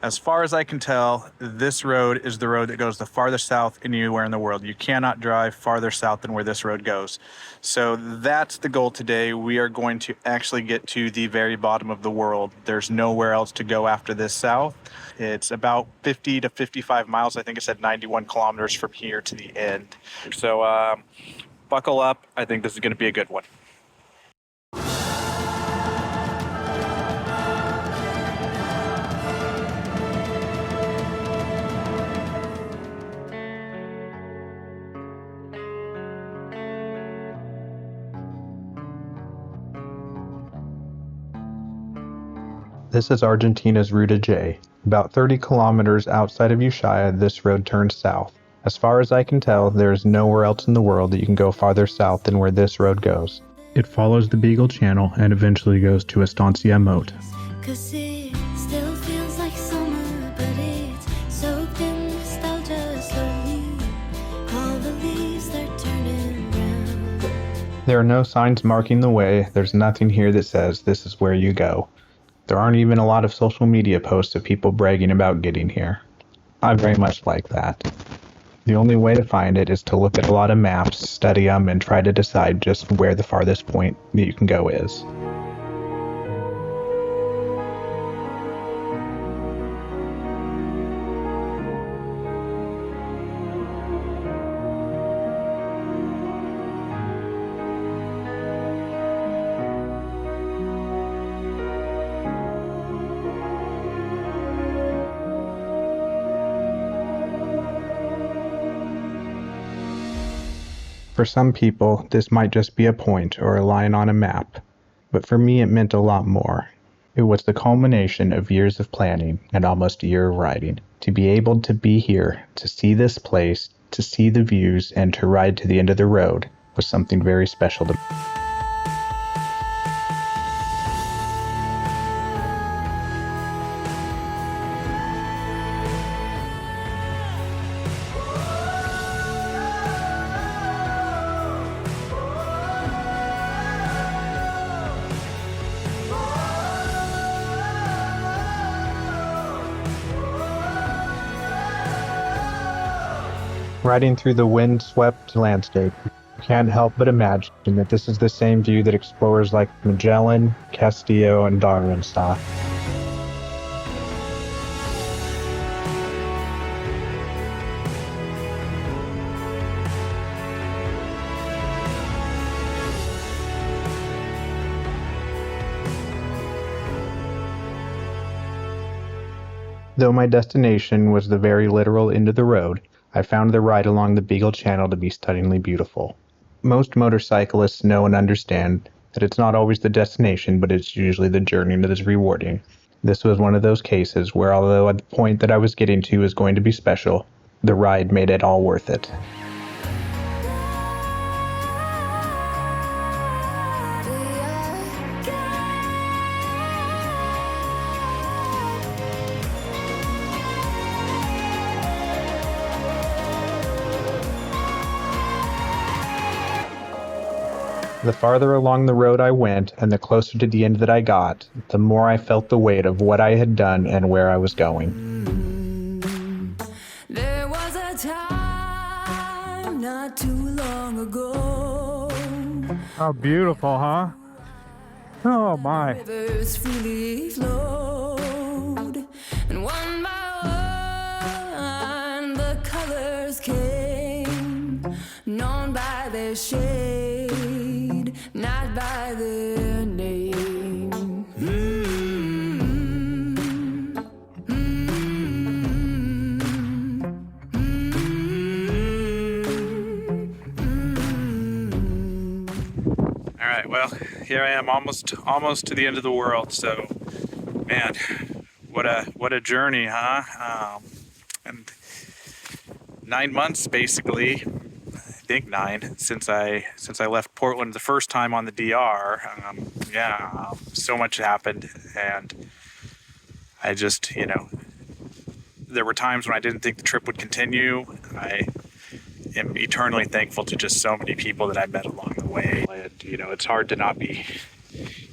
As far as I can tell, this road is the road that goes the farthest south anywhere in the world. You cannot drive farther south than where this road goes. So that's the goal today. We are going to actually get to the very bottom of the world. There's nowhere else to go after this south. It's about 50 to 55 miles. I think it said 91 kilometers from here to the end. So buckle up. I think this is going to be a good one. This is Argentina's Ruta J. About 30 kilometers outside of Ushuaia, this road turns south. As far as I can tell, there is nowhere else in the world that you can go farther south than where this road goes. It follows the Beagle Channel and eventually goes to Estancia Moto. Cause it still feels like summer, but it's soaked in nostalgia slowly. All the leaves, they're turning brown. There are no signs marking the way. There's nothing here that says this is where you go. There aren't even a lot of social media posts of people bragging about getting here. I very much like that. The only way to find it is to look at a lot of maps, study them, and try to decide just where the farthest point that you can go is. For some people, this might just be a point or a line on a map, but for me it meant a lot more. It was the culmination of years of planning and almost a year of riding. To be able to be here, to see this place, to see the views, and to ride to the end of the road was something very special to me. Riding through the wind-swept landscape, you can't help but imagine that this is the same view that explorers like Magellan, Castillo, and Darwin saw. Though my destination was the very literal end of the road, I found the ride along the Beagle Channel to be stunningly beautiful. Most motorcyclists know and understand that it's not always the destination, but it's usually the journey that is rewarding. This was one of those cases where, although the point that I was getting to was going to be special, the ride made it all worth it. The farther along the road I went, and the closer to the end that I got, the more I felt the weight of what I had done and where I was going. There was a time not too long ago. How beautiful, huh? Oh my. Rivers freely flowed, and one by one the colors came, known by their shade, not by their name. All right, well, here I am almost to the end of the world. So, man, what a journey, huh? And 9 months basically. I think 9 since I left Portland the first time on the DR. So much happened, and I just, there were times when I didn't think the trip would continue. I am eternally thankful to just so many people that I met along the way. It's hard to not be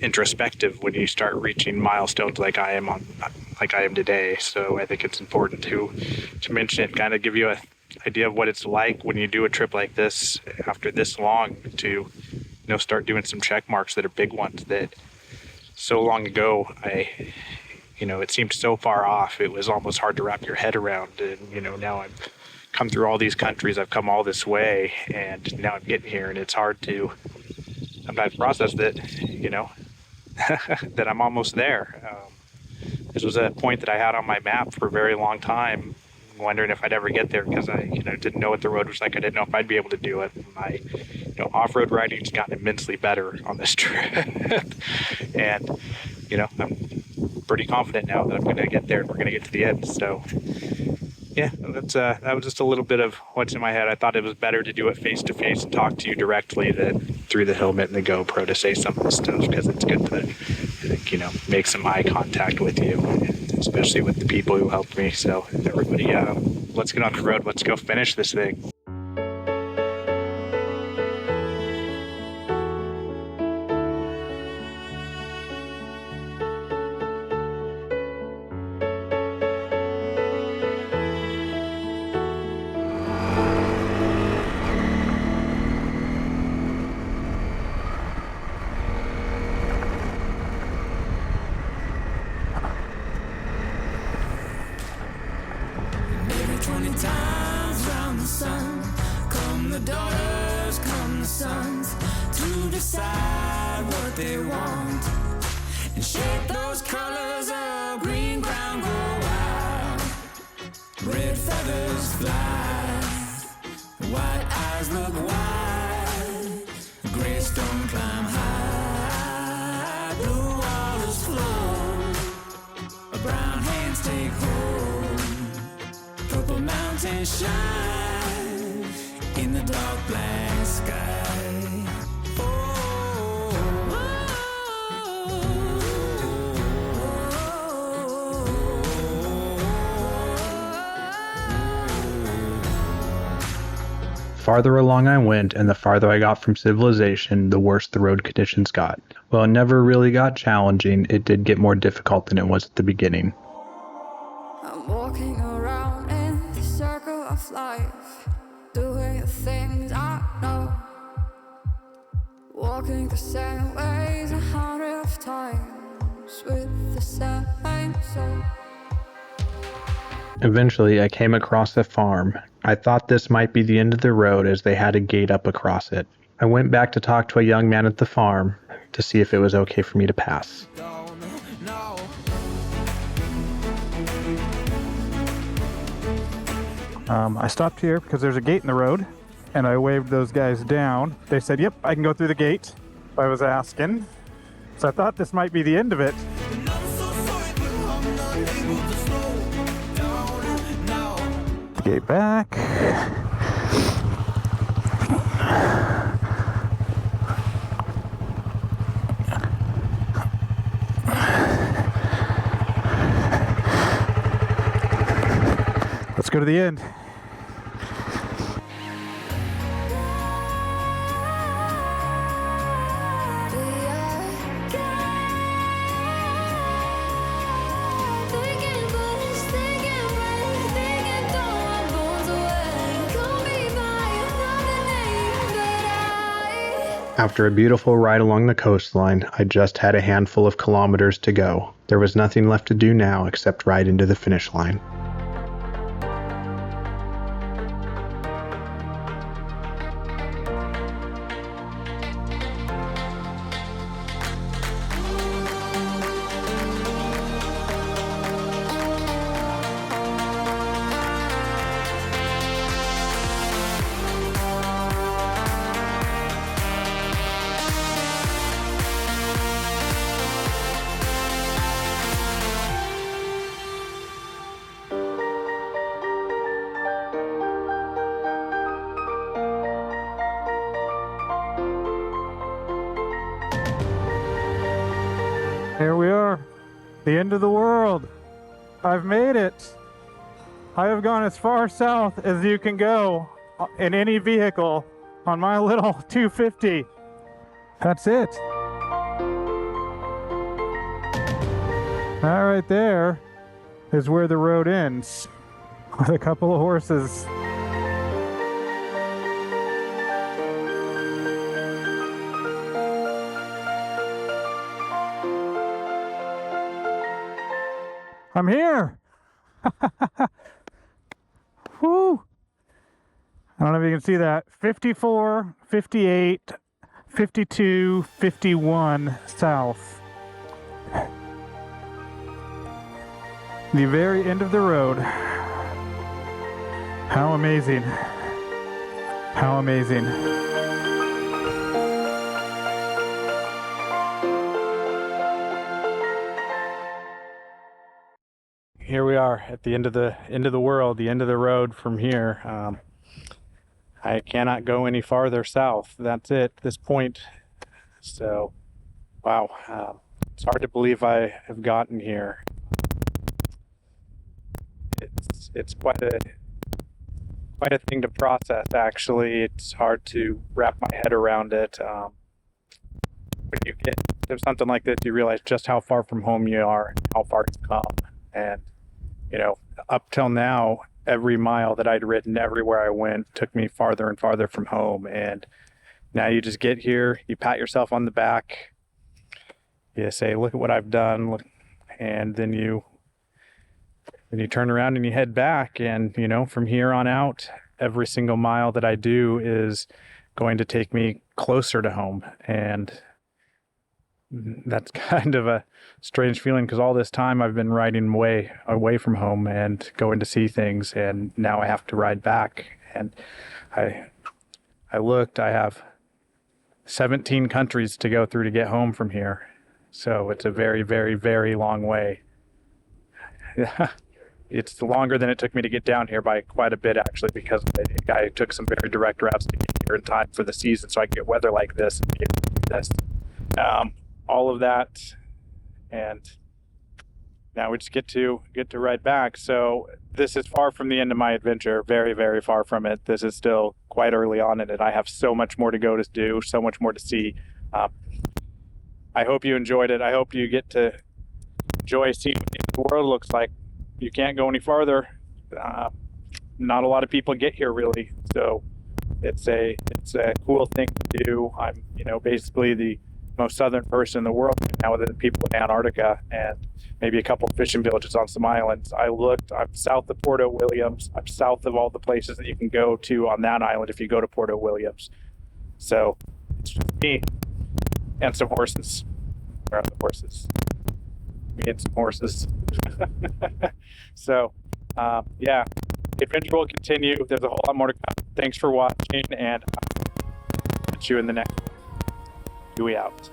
introspective when you start reaching milestones like I am like I am today. So I think it's important to mention it, kind of give you an idea of what it's like when you do a trip like this after this long, to start doing some check marks that are big ones that so long ago it seemed so far off, it was almost hard to wrap your head around. And now I've come through all these countries, I've come all this way, and now I'm getting here, and it's hard to sometimes process that that I'm almost there. This was a point that I had on my map for a very long time, wondering if I'd ever get there, because I didn't know what the road was like. I didn't know if I'd be able to do it. My off-road riding's gotten immensely better on this trip. And I'm pretty confident now that I'm going to get there and we're going to get to the end. So yeah, that was just a little bit of what's in my head. I thought it was better to do it face to face and talk to you directly than through the helmet and the GoPro to say some of this stuff, because it's good to, I think, make some eye contact with you, especially with the people who helped me. So everybody, let's get on the road. Let's go finish this thing. Times round the sun, come the daughters, come the sons, to decide what they want, and shape those colors of green, brown, gold, wild. Red feathers fly, white eyes look wide, gray stone climb high, blue waters flow, brown hands take hold. Purple mountains shine in the dark black sky. Farther along I went, and the farther I got from civilization, the worse the road conditions got. Well, it never really got challenging. It did get more difficult than it was at the beginning. I'm walking around in the circle of life, doing the things I know, walking the same ways 100 times with the same soul. Eventually, I came across a farm. I thought this might be the end of the road, as they had a gate up across it. I went back to talk to a young man at the farm to see if it was okay for me to pass. I stopped here because there's a gate in the road, and I waved those guys down. They said, yep, I can go through the gate. I was asking, so I thought this might be the end of it. Gate back. Let's go to the end. After a beautiful ride along the coastline, I just had a handful of kilometers to go. There was nothing left to do now except ride into the finish line. Here we are, the end of the world. I've made it. I have gone as far south as you can go in any vehicle on my little 250. That's it. That right there is where the road ends, with a couple of horses. I'm here! Woo! I don't know if you can see that. 54, 58, 52, 51 south. The very end of the road. How amazing. How amazing. Here we are at the end of the world, the end of the road from here. I cannot go any farther south. That's it at this point. So, wow. It's hard to believe I have gotten here. It's quite a thing to process, actually. It's hard to wrap my head around it. When you get to something like this, you realize just how far from home you are, how far you've come. And, you know, up till now, every mile that I'd ridden everywhere I went took me farther and farther from home. And now you just get here, you pat yourself on the back, you say, look at what I've done. And then you turn around and you head back. And, you know, from here on out, every single mile that I do is going to take me closer to home. And that's kind of a strange feeling, because all this time I've been riding way away from home and going to see things, and now I have to ride back. And I looked, I have 17 countries to go through to get home from here. So it's a very, very, very long way. It's longer than it took me to get down here by quite a bit, actually, because I took some very direct routes to get here in time for the season so I can get weather like this and get this. All of that, and now we just get to ride back. So this is far from the end of my adventure, very, very far from it. This is still quite early on in it. I have so much more to go to do, so much more to see. I hope you enjoyed it. I hope you get to enjoy seeing what the world looks like. You can't go any farther. Not a lot of people get here, really, so it's a cool thing to do. I'm, you know, basically the most southern person in the world now, with the people in Antarctica and maybe a couple fishing villages on some islands. I looked, I'm south of Porto Williams. I'm south of all the places that you can go to on that island if you go to Porto Williams. So it's just me and some horses. Where are the horses? Me and some horses. So, yeah, the adventure will continue. There's a whole lot more to come. Thanks for watching, and I'll catch you in the next one. We out.